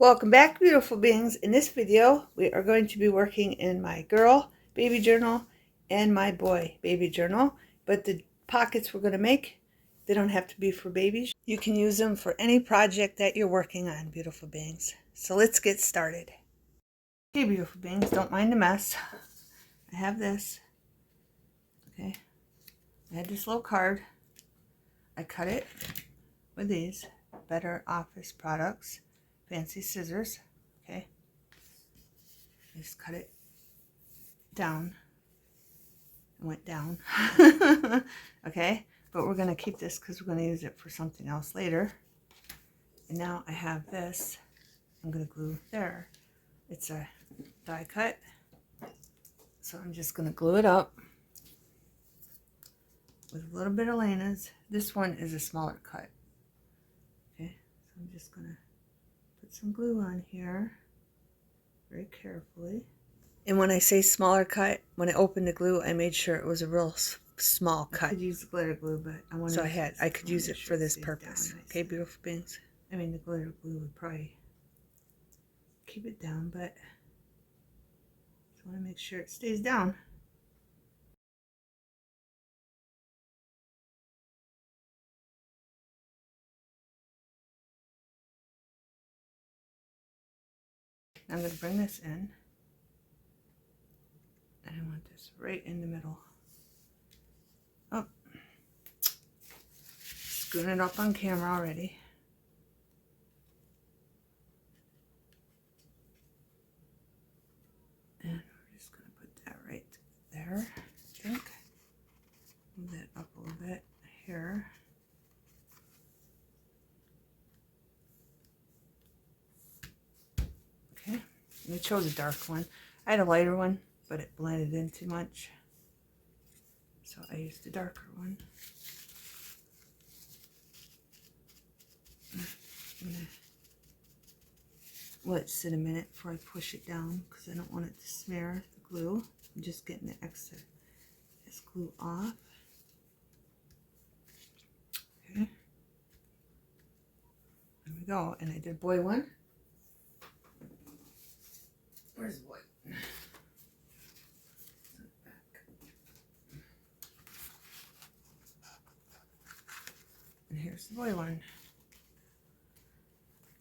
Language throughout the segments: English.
Welcome back, beautiful beings. In this video, we are going to be working in my girl baby journal and my boy baby journal. But the pockets we're going to make, they don't have to be for babies. You can use them for any project that you're working on, beautiful beings. So let's get started. Okay, beautiful beings, don't mind the mess. I have this. Okay, I had this little card. I cut it with these Better Office Products fancy scissors. Okay, I just cut it down. It went down. Okay, but we're going to keep this because we're going to use it for something else later. And now I have this. I'm going to glue there. It's a die cut, so I'm just going to glue it up with a little bit of Lena's. This one is a smaller cut. Okay, so I'm just going to put some glue on here very carefully. And when I say smaller cut, when I opened the glue, I made sure it was a real small cut. I could use the glitter glue, but I could use it for this purpose. Okay, beautiful beings. I mean, the glitter glue would probably keep it down, but I just want to make sure it stays down. Now I'm going to bring this in, and I want this right in the middle. Oh, screwing it up on camera already. And we're just going to put that right there, I think. Move that up a little bit here. Okay, and I chose a dark one. I had a lighter one, but it blended in too much, so I used the darker one. I'm gonna let it sit a minute before I push it down because I don't want it to smear the glue. I'm just getting the excess glue off. Okay, there we go. And I did boy one. Where's boy? And here's the boy one.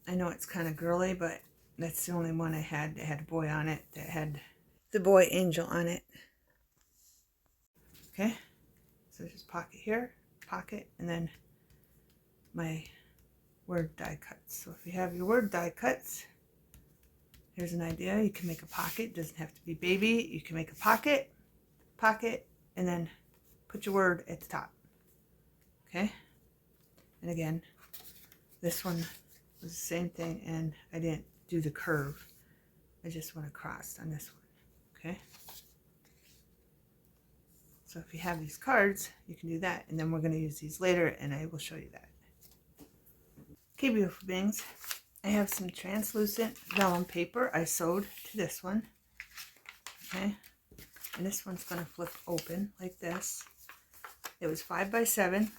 I know it's kind of girly, but that's the only one I had that had a boy on it, that had the boy angel on it. Okay, so just pocket here, pocket, and then my word die cuts. So if you have your word die cuts, here's an idea. You can make a pocket. It doesn't have to be baby. You can make a pocket, and then put your word at the top. Okay, and again, this one was the same thing, and I didn't do the curve. I just went across on this one. Okay, so if you have these cards, you can do that, and then we're going to use these later, and I will show you that. Okay, beautiful beings, I have some translucent vellum paper I sewed to this one. Okay, and this one's going to flip open like this. It was 5 by 7.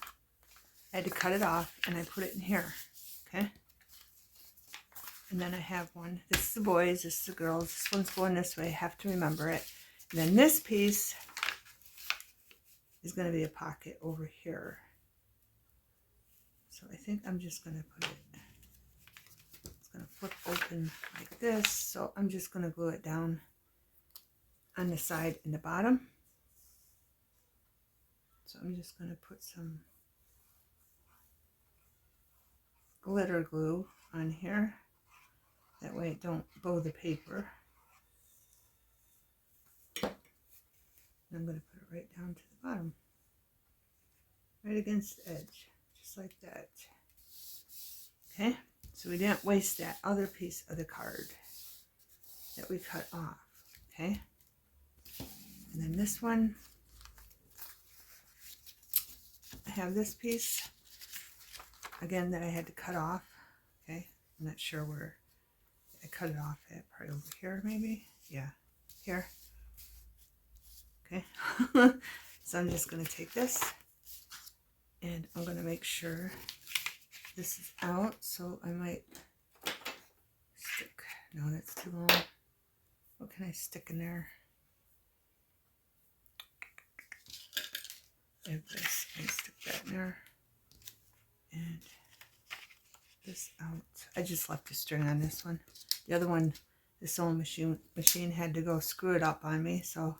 I had to cut it off, and I put it in here. Okay, and then I have one. This is the boys, this is the girls. This one's going this way. I have to remember it. And then this piece is going to be a pocket over here. So I think I'm just going to put it, it's going to flip open like this. So I'm just going to glue it down on the side and the bottom. So I'm just going to put some glitter glue on here. That way it don't bow the paper. And I'm going to put it right down to the bottom. Right against the edge. Just like that. Okay, so we didn't waste that other piece of the card that we cut off. Okay, and then this one, I have this piece again that I had to cut off. Okay, I'm not sure where I cut it off at, probably over here maybe. Yeah, here. Okay, so I'm just going to take this and I'm going to make sure this is out, so I might No, that's too long. What can I stick in there? I have this. I stick that in there. And this out. I just left a string on this one. The other one, the sewing machine had to go screw it up on me, so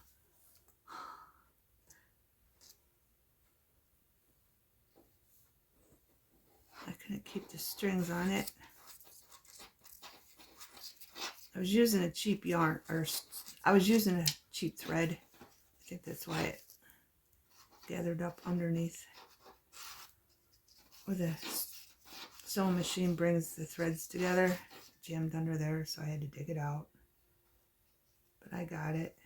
I couldn't keep the strings on it. I was using a cheap yarn, or I was using a cheap thread. I think that's why it gathered up underneath. Where the sewing machine brings the threads together, jammed under there, so I had to dig it out. But I got it.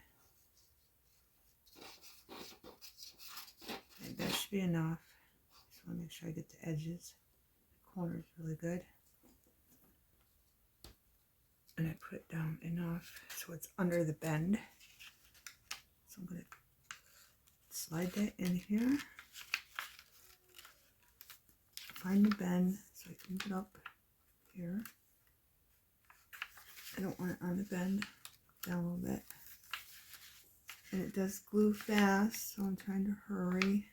And that should be enough. Just want to make sure I get the edges. The corner's really good. And I put down enough so it's under the bend. So I'm going to slide that in here. Find the bend so I can get up here. I don't want it on the bend. Down a little bit. And it does glue fast, so I'm trying to hurry.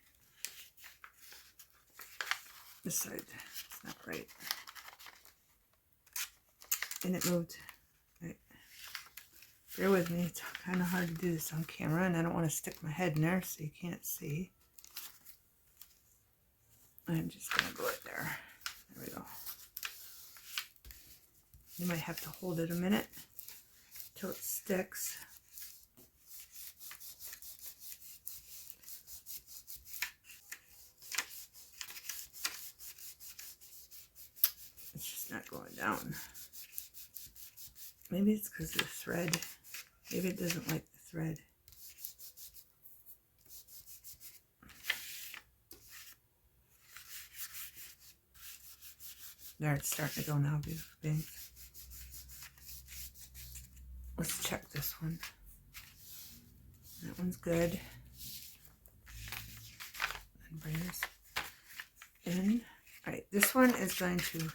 This side, it's not right. And it moved. Right. Bear with me, it's kind of hard to do this on camera, and I don't want to stick my head in there so you can't see. I'm just going to glue it there. There we go. You might have to hold it a minute till it sticks. It's just not going down. Maybe it's because of the thread. Maybe it doesn't like the thread. There, it's starting to go now, beautiful things. Let's check this one. That one's good. And bring this in. Alright, this one is going to go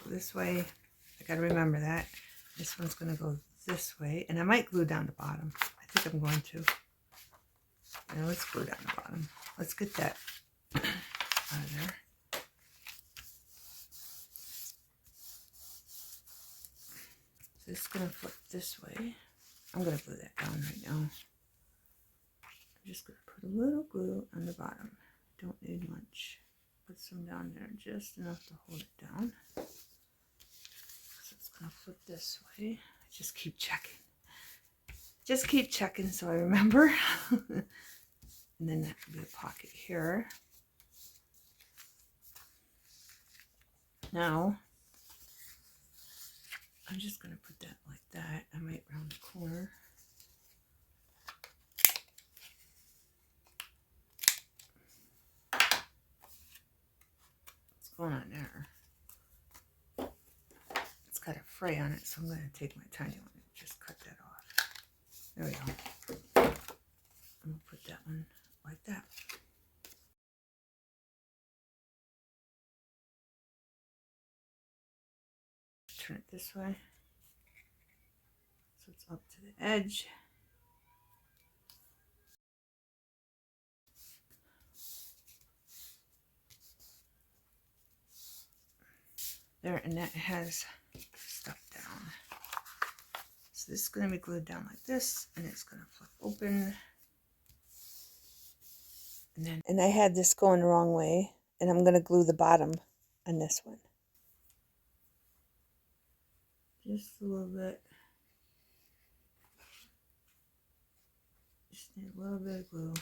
this way. I gotta remember that. This one's going to go this way. And I might glue down the bottom. I think I'm going to. Now let's glue down the bottom. Let's get that out of there. So it's going to flip this way. I'm going to glue that down right now. I'm just going to put a little glue on the bottom. Don't need much. Put some down there, just enough to hold it down. So it's going to flip this way. Just keep checking. Just keep checking so I remember. And then that could be a pocket here. Now, I'm just going to put that like that. I might round the corner. What's going on there? It's got a fray on it, so I'm going to take my tiny one and just cut that off. There we go. I'm going to put that one like that. Turn it this way so it's up to the edge. There, and that has stuff down. So this is going to be glued down like this, and it's going to flip open. And I had this going the wrong way, and I'm going to glue the bottom on this one. Just a little bit. Just need a little bit of glue.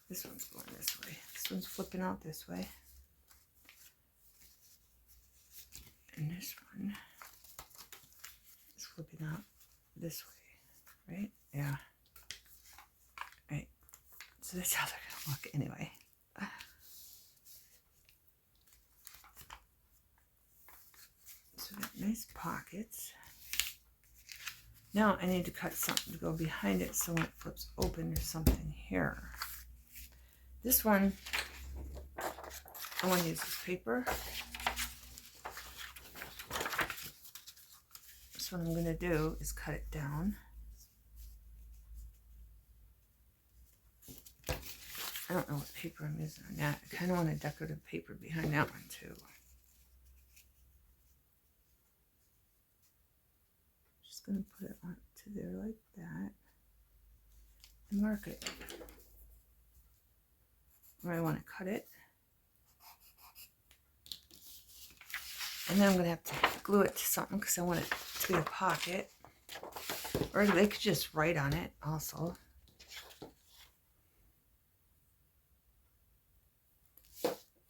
This one's going this way. This one's flipping out this way. And this one is flipping out this way, right? Yeah. Right. So that's how they're going to look anyway. So we got nice pockets. Now I need to cut something to go behind it so when it flips open there's something here. This one I want to use this paper. So what I'm going to do is cut it down. I don't know what paper I'm using on that. I kind of want a decorative paper behind that one too. Just going to put it onto there like that and mark it where I want to cut it. And then I'm going to have to glue it to something because I want it to be a pocket. Or they could just write on it also.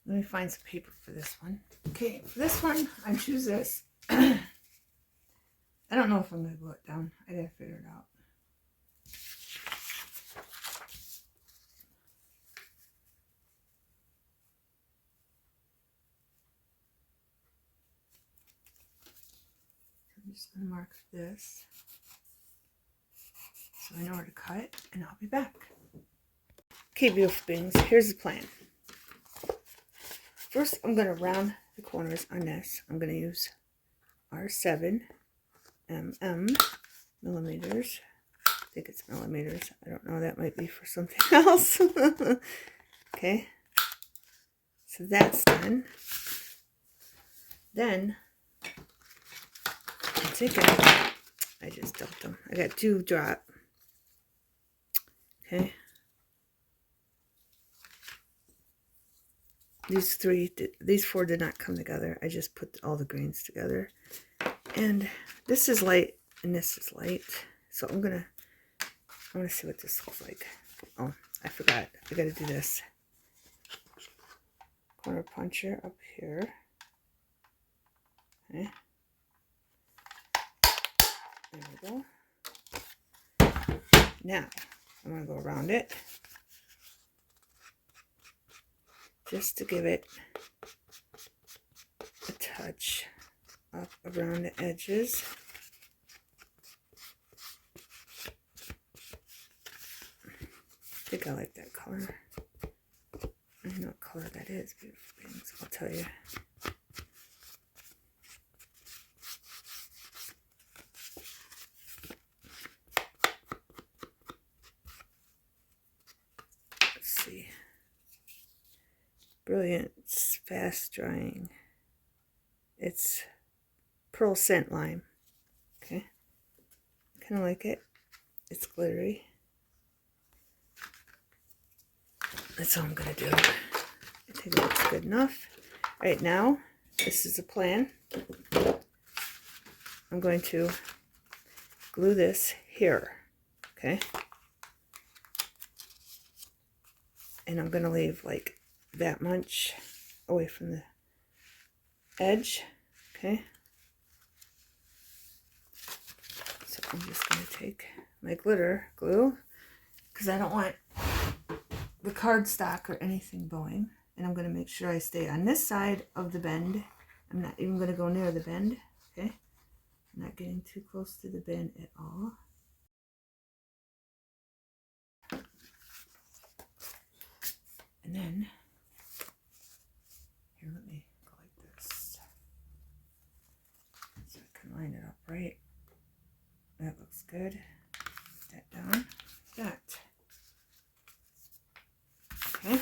Let me find some paper for this one. Okay, for this one, I choose this. I don't know if I'm going to glue it down. I gotta figure it out. I'm just going to mark this so I know where to cut, and I'll be back. Okay, beautiful beings, here's the plan. First, I'm going to round the corners on this. I'm going to use R7 millimeters. I think it's millimeters. I don't know. That might be for something else. Okay. So that's done. Then, I'm thinking, I just dumped them. I got 2 drop. Okay. These 4 did not come together. I just put all the greens together. And this is light and this is light. So I want to see what this looks like. Oh, I forgot. I got to do this. Corner puncher up here. Okay. There we go. Now, I'm going to go around it. Just to give it a touch up around the edges. I think I like that color. I don't know what color that is, beautiful things, I'll tell you. Let's see. Brilliant, it's fast drying. It's Pearl Scent Lime. Okay. I kind of like it. It's glittery. That's all I'm going to do. I think it looks good enough. Right now, this is a plan. I'm going to glue this here. Okay. And I'm going to leave like that much away from the edge. Okay. So I'm just going to take my glitter glue because I don't want the cardstock or anything bowing. And I'm going to make sure I stay on this side of the bend. I'm not even going to go near the bend. Okay. I'm not getting too close to the bend at all. And then, here, let me go like this. So I can line it up right. That looks good. Put that down. That. Okay.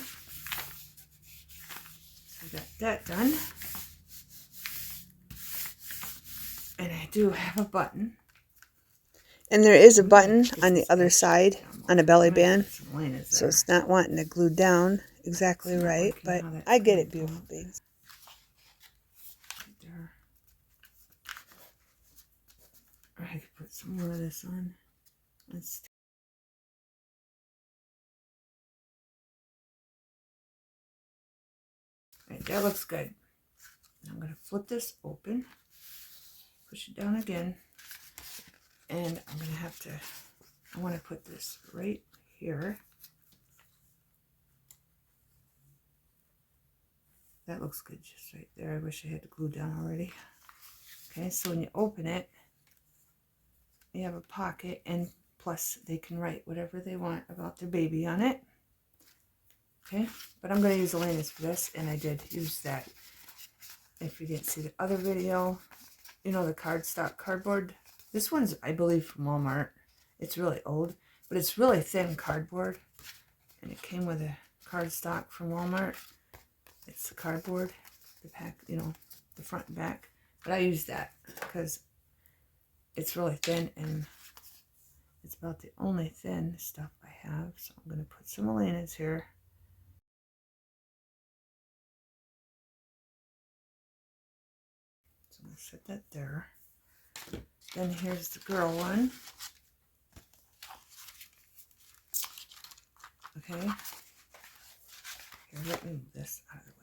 So I got that done. And I do have a button. And there is a button on the other side on the belly band. So it's not wanting to glue down exactly right. But I get it, beautiful beings. Or I could put some more of this on. Let's. Right, that looks good. I'm going to flip this open, push it down again, and I'm going to have to, I want to put this right here. That looks good just right there. I wish I had the glue down already. Okay, so when you open it, you have a pocket, and plus they can write whatever they want about their baby on it. Okay, but I'm going to use Elena's for this, and I did use that. If you didn't see the other video, you know, the cardstock cardboard. This one's, I believe, from Walmart. It's really old, but it's really thin cardboard. And it came with a cardstock from Walmart. It's the cardboard, the pack, you know, the front and back. But I use that because it's really thin, and it's about the only thin stuff I have. So I'm going to put some Elena's here. So I'm going to set that there. Then here's the girl one. Okay. Here, let me move this out of the way.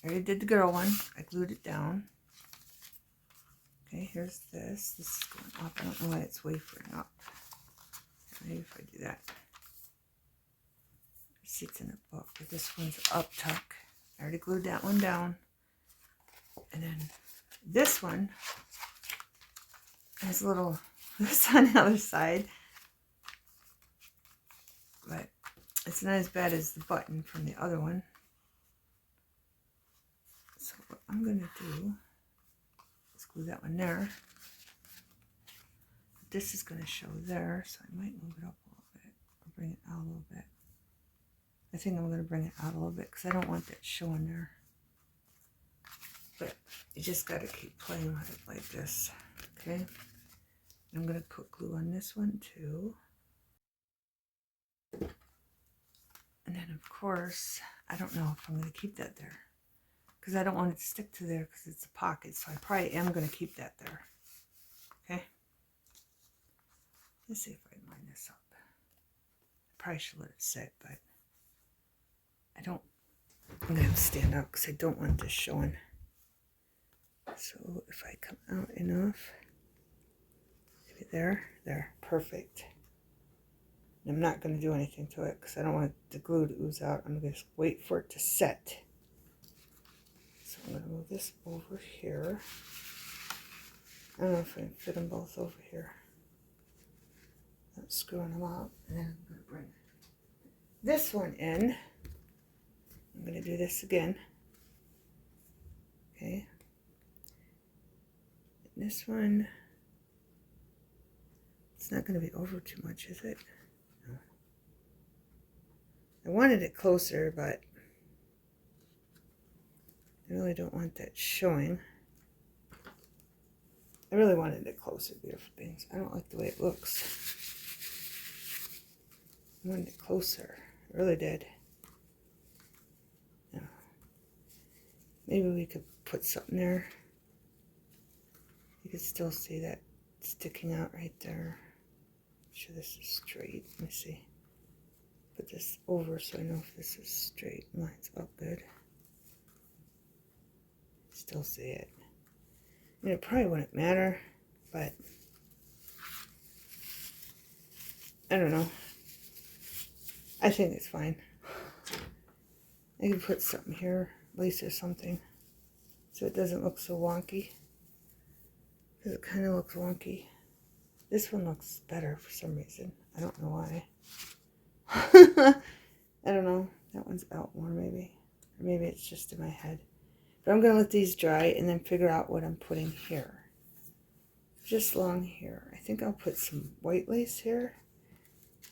I already did the girl one. I glued it down. Okay, here's this. This is going up. I don't know why it's wafering up. Maybe if I do that. It's in the book, but this one's up tuck. I already glued that one down. And then this one has a little this on the other side. But it's not as bad as the button from the other one. So what I'm going to do is glue that one there. This is going to show there, so I might move it up a little bit or bring it out a little bit. I think I'm going to bring it out a little bit because I don't want that showing there. But you just got to keep playing with it like this. Okay? And I'm going to put glue on this one too. And then of course, I don't know if I'm going to keep that there. Because I don't want it to stick to there because it's a pocket. So I probably am going to keep that there. Okay? Let's see if I can line this up. I probably should let it sit, but I don't. I'm going to have to stand up because I don't want this showing. So if I come out enough, maybe there, perfect. And I'm not going to do anything to it because I don't want the glue to ooze out. I'm going to wait for it to set. So I'm going to move this over here. I don't know if I can fit them both over here. I'm screwing them up, and then I'm going to bring this one in. I'm going to do this again. Okay. And this one, it's not going to be over too much, is it? No. I wanted it closer, but I really don't want that showing. I really wanted it closer, beautiful things. I don't like the way it looks. I wanted it closer. I really did. Yeah. Maybe we could put something there. You can still see that sticking out right there. Make sure this is straight. Let me see. Put this over so I know if this is straight. Lines up good. Still see it. I mean, it probably wouldn't matter, but I don't know. I think it's fine. I can put something here, lace or something, so it doesn't look so wonky. Because it kind of looks wonky. This one looks better for some reason. I don't know why. I don't know. That one's out more maybe. Or maybe it's just in my head. But I'm going to let these dry and then figure out what I'm putting here. Just along here. I think I'll put some white lace here.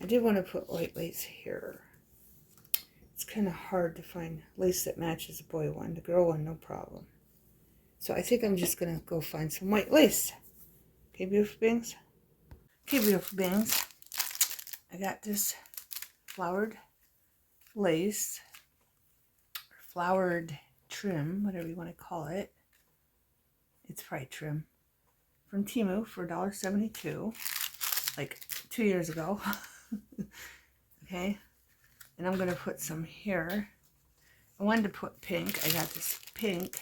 I did want to put white lace here. It's kind of hard to find lace that matches the boy one. The girl one, no problem. So I think I'm just going to go find some white lace. Okay, beautiful beings? Okay, beautiful beings. I got this flowered lace. Or flowered trim, whatever you want to call it. It's probably trim. From Temu for $1.72. Like 2 years ago. Okay. And I'm going to put some here. I wanted to put pink. I got this pink.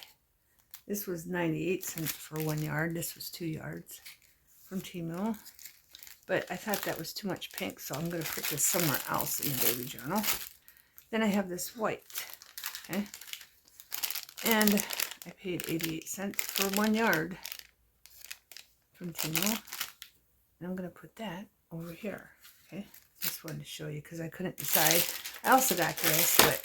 This was 98 cents for 1 yard. This was 2 yards from Temu. But I thought that was too much pink, so I'm going to put this somewhere else in the baby journal. Then I have this white. Okay. And I paid 88 cents for 1 yard from Temu. And I'm going to put that over here. Okay, just wanted to show you because I couldn't decide. I also got this, but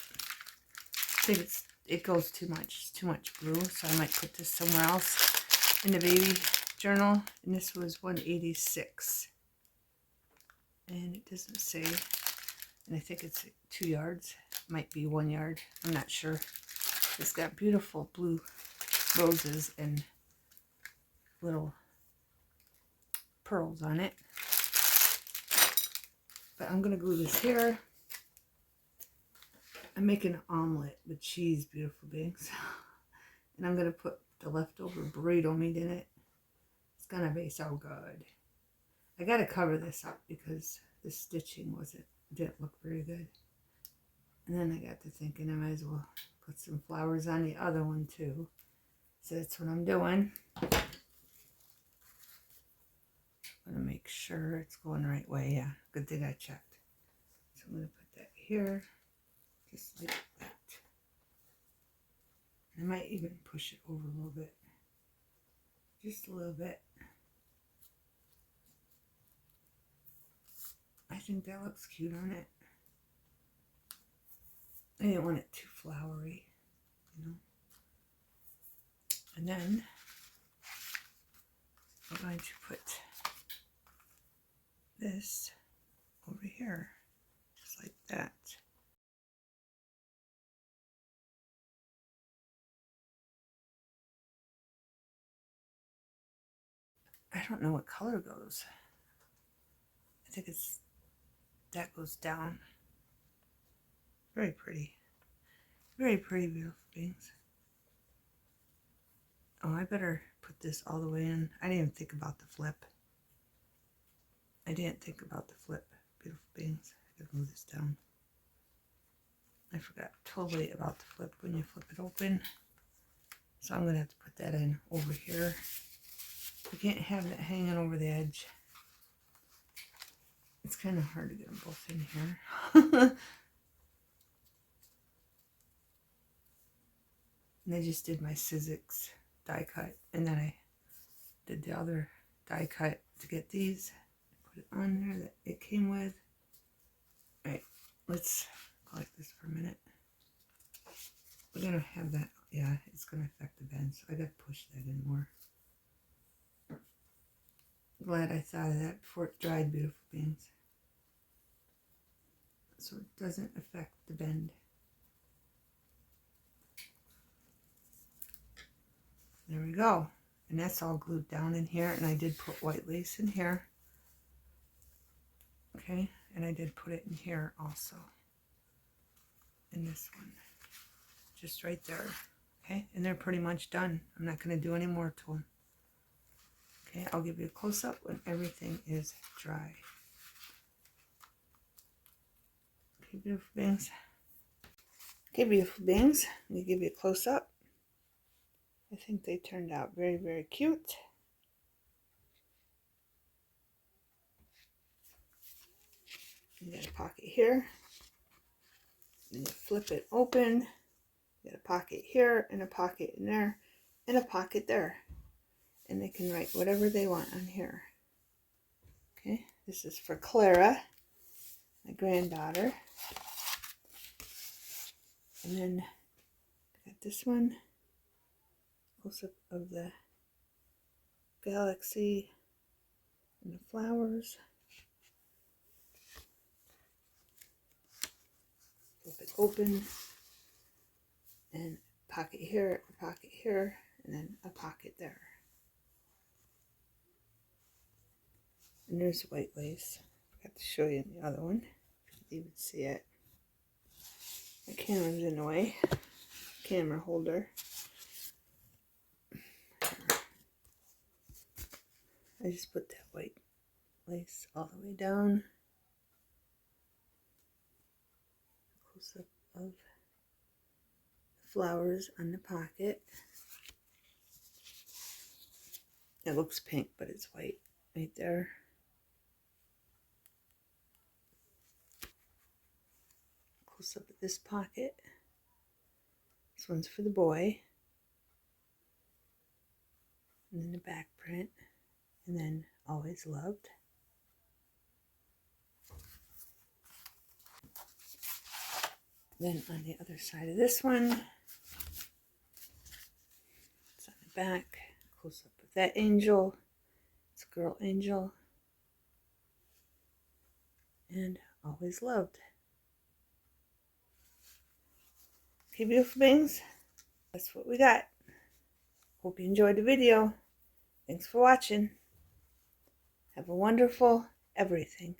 I think it goes too much. It's too much blue, so I might put this somewhere else in the baby journal. And this was 186, and it doesn't say. And I think it's 2 yards. Might be 1 yard. I'm not sure. It's got beautiful blue roses and little pearls on it. But I'm going to glue this here. I'm making an omelet with cheese, beautiful beings. And I'm going to put the leftover burrito meat in it. It's going to be so good. I got to cover this up because the stitching didn't look very good. And then I got to thinking I might as well put some flowers on the other one too. So that's what I'm doing. I'm going to make sure it's going the right way. Yeah, good thing I checked. So I'm going to put that here. Just like that. I might even push it over a little bit. Just a little bit. I think that looks cute on it. I didn't want it too flowery, you know. And then I'm going to put this over here, just like that. I don't know what color goes. I think that goes down. Very pretty. Very pretty, beautiful beings. Oh, I better put this all the way in. I didn't even think about the flip. I didn't think about the flip, beautiful beings. I gotta move this down. I forgot totally about the flip when you flip it open. So I'm gonna have to put that in over here. You can't have that hanging over the edge. It's kind of hard to get them both in here. And I just did my Sizzix die cut, and then I did the other die cut to get these. Put it on there that it came with. All right, let's collect this for a minute. We're gonna have that. Yeah, it's gonna affect the bend, so I gotta push that in more. Glad I thought of that before it dried, beautiful beings. So it doesn't affect the bend. There we go. And that's all glued down in here. And I did put white lace in here. Okay. And I did put it in here also. In this one. Just right there. Okay. And they're pretty much done. I'm not going to do any more to them. Okay. I'll give you a close-up when everything is dry. Okay, beautiful beings. Okay, beautiful beings. Let me give you a close-up. I think they turned out very, very cute. You got a pocket here. Then you flip it open. You got a pocket here and a pocket in there and a pocket there. And they can write whatever they want on here. Okay, this is for Clara, my granddaughter. And then I got this one. Close-up of the galaxy and the flowers. Flip it open. And pocket here, and then a pocket there. And there's white lace. I forgot to show you the other one. If you can even see it. The camera's in the way. Camera holder. I just put that white lace all the way down. Close up of the flowers on the pocket. It looks pink, but it's white right there. Close up of this pocket. This one's for the boy. And then the back print. And then always loved. Then on the other side of this one, it's on the back, close up with that angel. It's a girl angel. And always loved. Okay, beautiful beings, that's what we got. Hope you enjoyed the video. Thanks for watching. Have a wonderful everything.